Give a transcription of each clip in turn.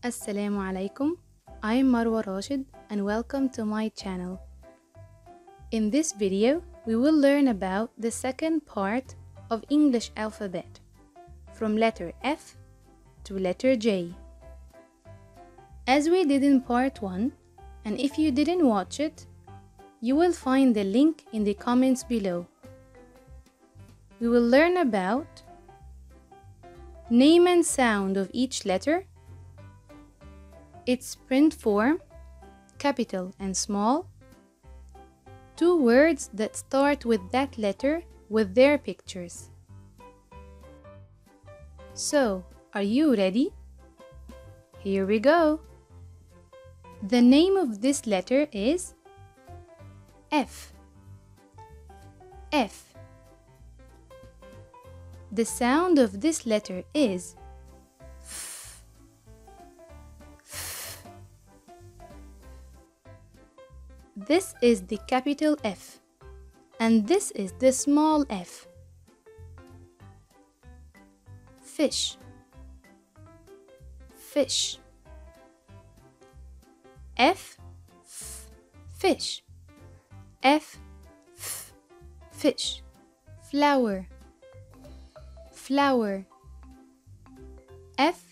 Assalamu alaikum. I am Marwa Rashed and welcome to my channel. In this video, we will learn about the second part of English alphabet from letter F to letter J. As we did in part 1, and if you didn't watch it, you will find the link in the comments below. We will learn about name and sound of each letter, its print form, capital and small, two words that start with that letter with their pictures. So, are you ready? Here we go. The name of this letter is F. F. The sound of this letter is F. F. This is the capital F, and this is the small f. Fish. Fish. F, f, fish. F, f, fish. Flower. Flower. F,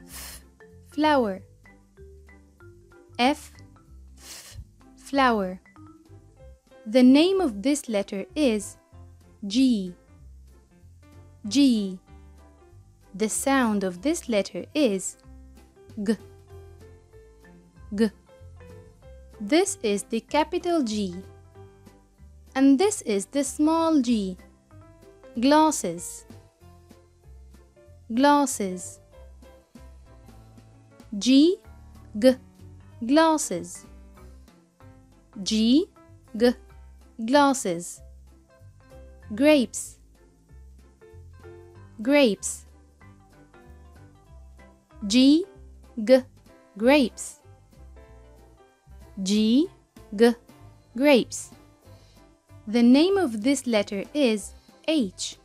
f, flower. F, f, flower. The name of this letter is G. G. The sound of this letter is G. G. This is the capital G, and this is the small g. Glasses. Glasses. G, G, glasses. G, G, glasses. Grapes. Grapes. G, G, grapes. G, G, grapes. The name of this letter is H.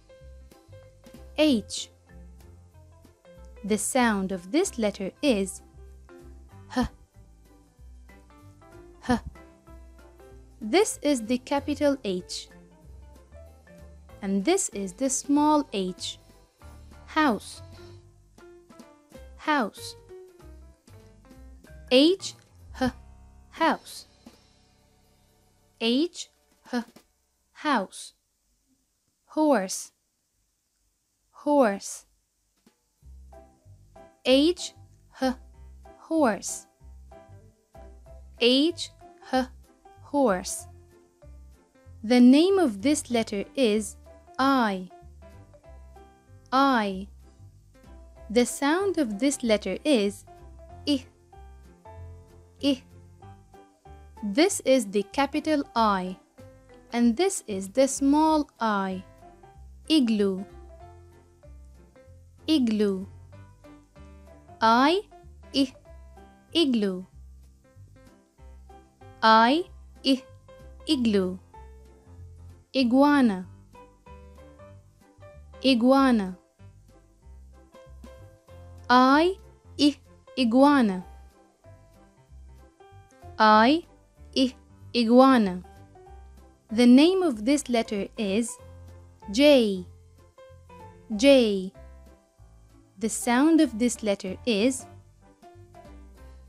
H. The sound of this letter is H. H. This is the capital H, and this is the small h. House. House. H, H, house. H, H, house. Horse. Horse. H, H, horse. H, H, horse. The name of this letter is I. I. The sound of this letter is I. I. This is the capital I, and this is the small I. Igloo. Igloo. I, igloo. I, igloo. Iguana. Iguana. I, iguana. I, iguana. The name of this letter is J. J. The sound of this letter is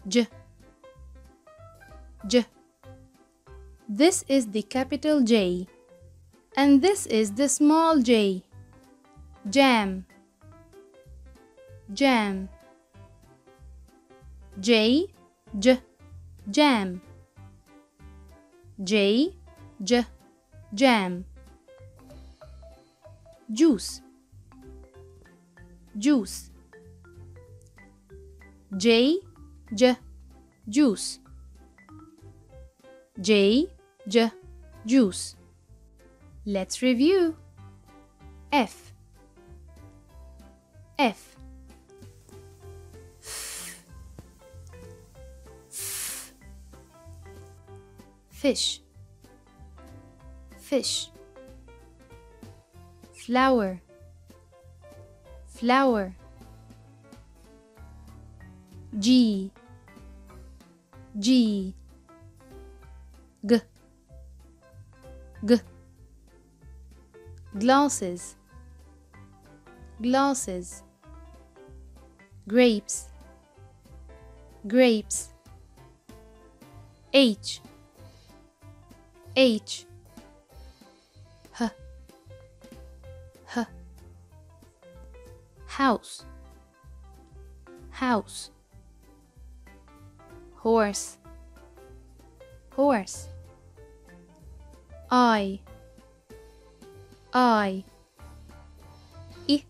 J. J. This is the capital J, and this is the small j. Jam. Jam. J, J, jam. J, J, jam. Juice. Juice. J, J, juice. J, J, juice. Let's review. F. F. F. F. Fish. Fish. Flower. Flower. G, G, G, G. Glasses, glasses. Grapes, grapes. H, H, H, H. House, house. Horse, horse. I, I. I,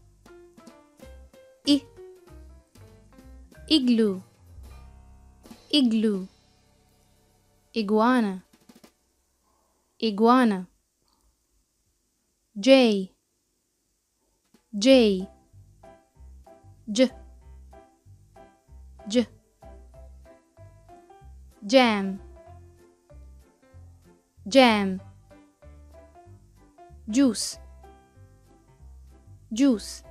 igloo, igloo. Iguana, iguana. J, J, J, J. Jam, jam. Juice, juice.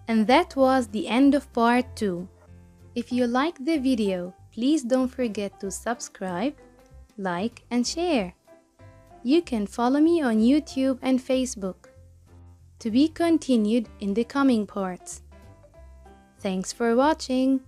And that was the end of part 2. If you liked the video, please don't forget to subscribe, like, and share. You can follow me on YouTube and Facebook. To be continued in the coming parts. Thanks for watching.